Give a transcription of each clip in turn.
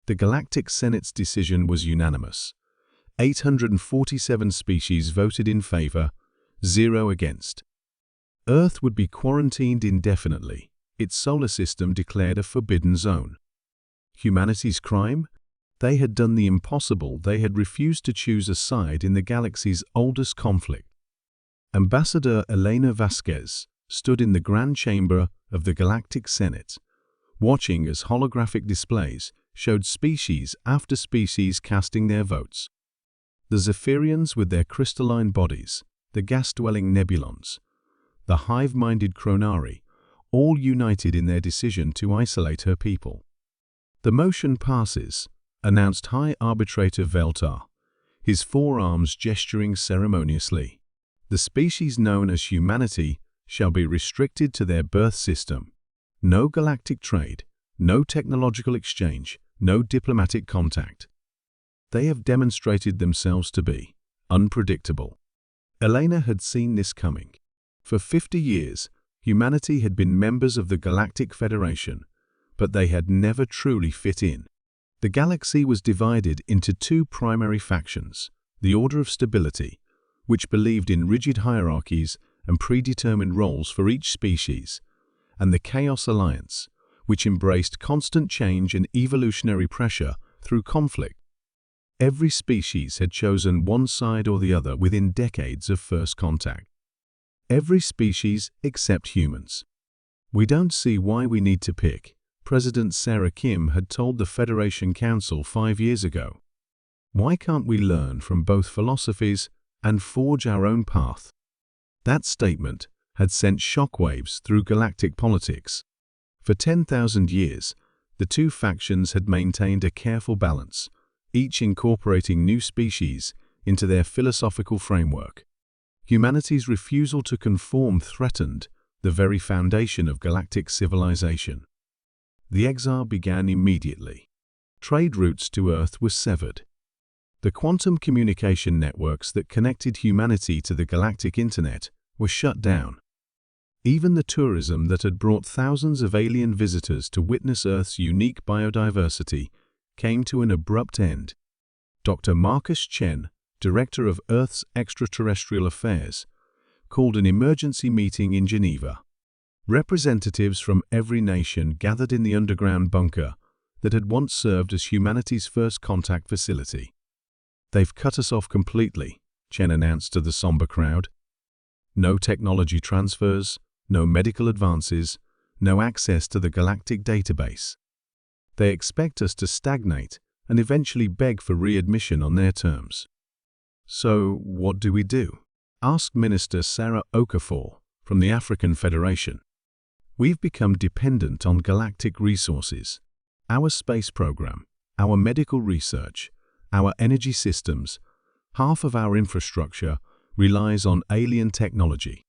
The Galactic Senate's decision was unanimous. 847 species voted in favor, 0 against. Earth would be quarantined indefinitely, its solar system declared a forbidden zone. Humanity's crime? They had done the impossible. They had refused to choose a side in the galaxy's oldest conflict. Ambassador Elena Vasquez stood in the Grand Chamber of the Galactic Senate, watching as holographic displays showed species after species casting their votes. The Zephyrians with their crystalline bodies, the gas-dwelling Nebulons, the hive-minded Chronari, all united in their decision to isolate her people. "The motion passes," announced High Arbitrator Veltar, his forearms gesturing ceremoniously. "The species known as humanity shall be restricted to their birth system. No galactic trade, no technological exchange, no diplomatic contact. They have demonstrated themselves to be unpredictable." Elena had seen this coming. For 50 years, humanity had been members of the Galactic Federation, but they had never truly fit in. The galaxy was divided into two primary factions: the Order of Stability, which believed in rigid hierarchies and predetermined roles for each species, and the Chaos Alliance, which embraced constant change and evolutionary pressure through conflict. Every species had chosen one side or the other within decades of first contact. Every species except humans. "We don't see why we need to pick," President Sarah Kim had told the Federation Council 5 years ago. "Why can't we learn from both philosophies and forge our own path?" That statement had sent shockwaves through galactic politics. For 10,000 years, the two factions had maintained a careful balance, each incorporating new species into their philosophical framework. Humanity's refusal to conform threatened the very foundation of galactic civilization. The exile began immediately. Trade routes to Earth were severed. The quantum communication networks that connected humanity to the galactic internet were shut down. Even the tourism that had brought thousands of alien visitors to witness Earth's unique biodiversity came to an abrupt end. Dr. Marcus Chen, Director of Earth's Extraterrestrial Affairs, called an emergency meeting in Geneva. Representatives from every nation gathered in the underground bunker that had once served as humanity's first contact facility. "They've cut us off completely," Chen announced to the somber crowd. "No technology transfers, no medical advances, no access to the galactic database. They expect us to stagnate and eventually beg for readmission on their terms." "So what do we do?" asked Minister Sarah Okafor from the African Federation. "We've become dependent on galactic resources. Our space program, our medical research, our energy systems, half of our infrastructure relies on alien technology."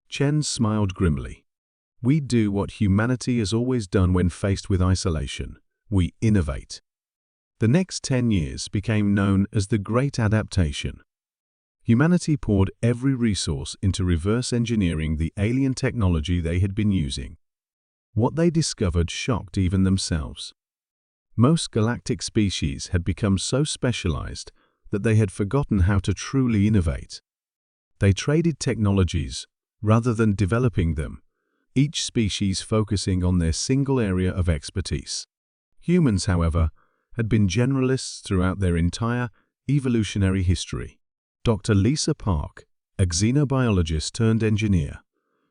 Chen smiled grimly. "We do what humanity has always done when faced with isolation. We innovate." The next 10 years became known as the Great Adaptation. Humanity poured every resource into reverse engineering the alien technology they had been using. What they discovered shocked even themselves. Most galactic species had become so specialized that they had forgotten how to truly innovate. They traded technologies rather than developing them, each species focusing on their single area of expertise. Humans, however, had been generalists throughout their entire evolutionary history. Dr. Lisa Park, a xenobiologist turned engineer,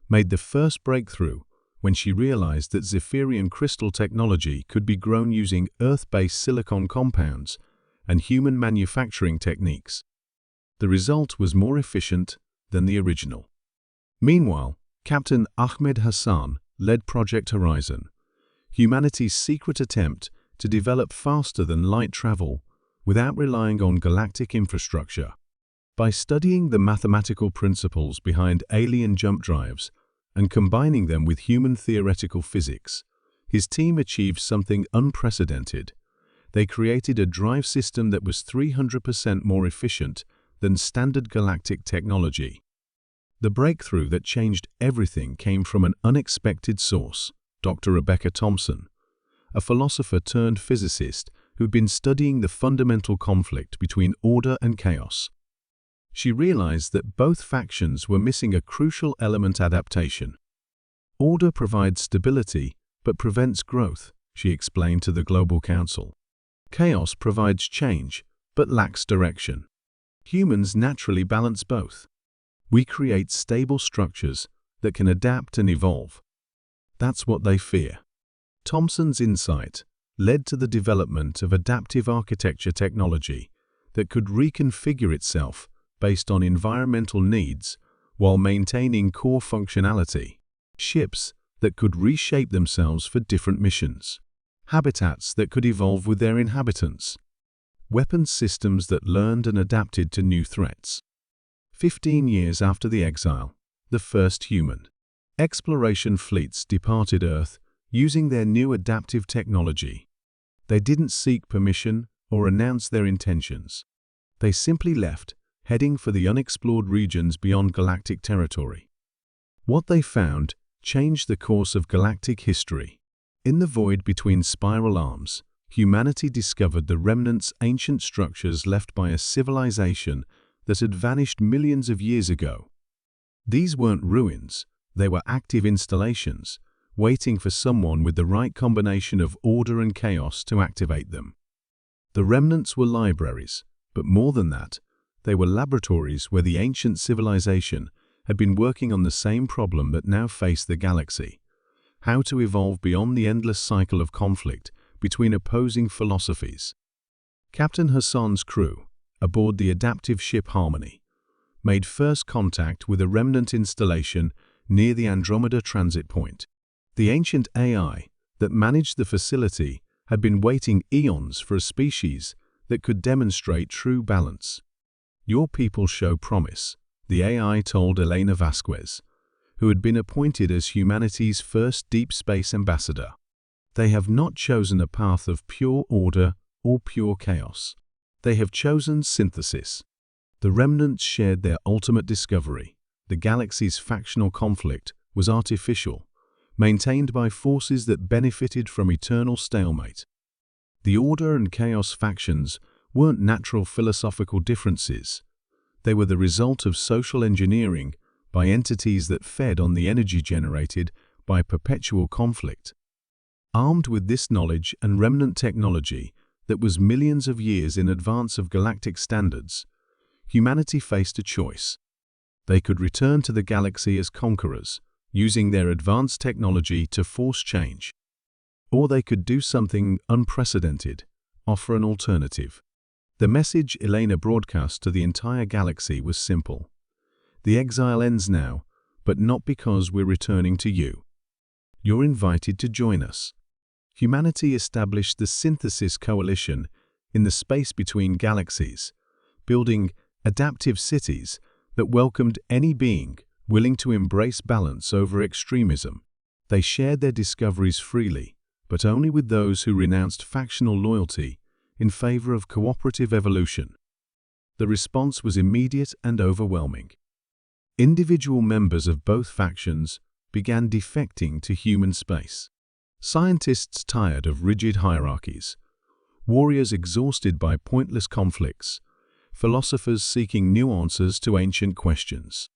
made the first breakthrough when she realized that Zephyrian crystal technology could be grown using Earth-based silicon compounds and human manufacturing techniques. The result was more efficient than the original. Meanwhile, Captain Ahmed Hassan led Project Horizon, humanity's secret attempt to develop faster-than-light travel without relying on galactic infrastructure. By studying the mathematical principles behind alien jump drives and combining them with human theoretical physics, his team achieved something unprecedented. They created a drive system that was 300% more efficient than standard galactic technology. The breakthrough that changed everything came from an unexpected source, Dr. Rebecca Thompson, a philosopher turned physicist who'd been studying the fundamental conflict between order and chaos. She realized that both factions were missing a crucial element: adaptation. Order provides stability, but prevents growth, she explained to the Global Council. Chaos provides change, but lacks direction. Humans naturally balance both. We create stable structures that can adapt and evolve. That's what they fear. Thomson's insight led to the development of adaptive architecture technology that could reconfigure itself based on environmental needs while maintaining core functionality. Ships that could reshape themselves for different missions. Habitats that could evolve with their inhabitants. Weapons systems that learned and adapted to new threats. 15 years after the Exile, the first human exploration fleets departed Earth using their new adaptive technology. They didn't seek permission or announce their intentions. They simply left, heading for the unexplored regions beyond galactic territory. What they found changed the course of galactic history. In the void between spiral arms, humanity discovered the remnants: ancient structures left by a civilization that had vanished millions of years ago. These weren't ruins, they were active installations, waiting for someone with the right combination of order and chaos to activate them. The remnants were libraries, but more than that, they were laboratories where the ancient civilization had been working on the same problem that now faced the galaxy: how to evolve beyond the endless cycle of conflict between opposing philosophies. Captain Hassan's crew, aboard the adaptive ship Harmony, made first contact with a remnant installation near the Andromeda transit point. The ancient AI that managed the facility had been waiting eons for a species that could demonstrate true balance. "Your people show promise," the AI told Elena Vasquez, who had been appointed as humanity's first deep space ambassador. "They have not chosen a path of pure order or pure chaos. They have chosen synthesis." The remnants shared their ultimate discovery: the galaxy's factional conflict was artificial, maintained by forces that benefited from eternal stalemate. The order and chaos factions weren't natural philosophical differences. They were the result of social engineering by entities that fed on the energy generated by perpetual conflict. Armed with this knowledge and remnant technology that was millions of years in advance of galactic standards, humanity faced a choice. They could return to the galaxy as conquerors, using their advanced technology to force change. Or they could do something unprecedented: offer an alternative. The message Elena broadcast to the entire galaxy was simple: the Exile ends now, but not because we're returning to you. You're invited to join us. Humanity established the Synthesis Coalition in the space between galaxies, building adaptive cities that welcomed any being willing to embrace balance over extremism. They shared their discoveries freely, but only with those who renounced factional loyalty in favor of cooperative evolution. The response was immediate and overwhelming. Individual members of both factions began defecting to human space. Scientists tired of rigid hierarchies, warriors exhausted by pointless conflicts, philosophers seeking new answers to ancient questions.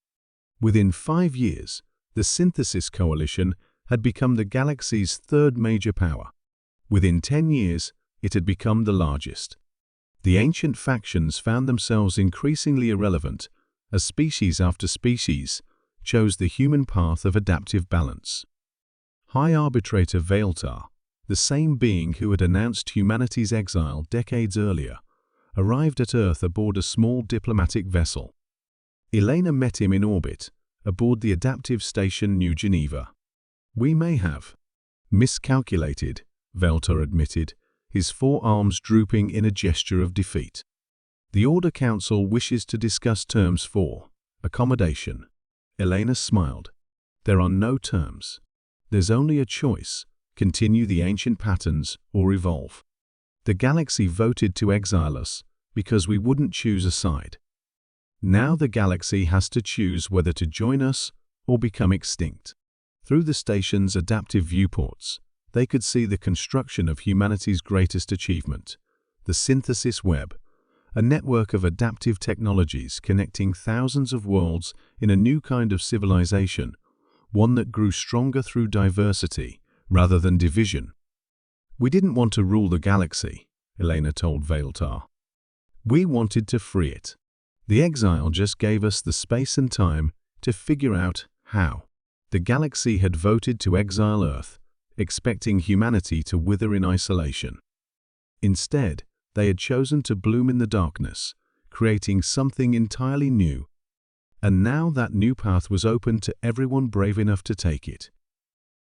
Within 5 years, the Synthesis Coalition had become the galaxy's third major power. Within 10 years, it had become the largest. The ancient factions found themselves increasingly irrelevant as species after species chose the human path of adaptive balance. High Arbitrator Vaeltar, the same being who had announced humanity's exile decades earlier, arrived at Earth aboard a small diplomatic vessel. Elena met him in orbit, aboard the adaptive station New Geneva. "We may have miscalculated," Vaeltar admitted, his forearms drooping in a gesture of defeat. "The Order Council wishes to discuss terms for accommodation." Elena smiled. "There are no terms. There's only a choice: continue the ancient patterns or evolve. The galaxy voted to exile us because we wouldn't choose a side. Now the galaxy has to choose whether to join us or become extinct." Through the station's adaptive viewports, they could see the construction of humanity's greatest achievement: the synthesis web, a network of adaptive technologies connecting thousands of worlds in a new kind of civilization, one that grew stronger through diversity rather than division. "We didn't want to rule the galaxy," Elena told Veiltar. "We wanted to free it. The Exile just gave us the space and time to figure out how." The galaxy had voted to exile Earth, expecting humanity to wither in isolation. Instead, they had chosen to bloom in the darkness, creating something entirely new. And now that new path was open to everyone brave enough to take it.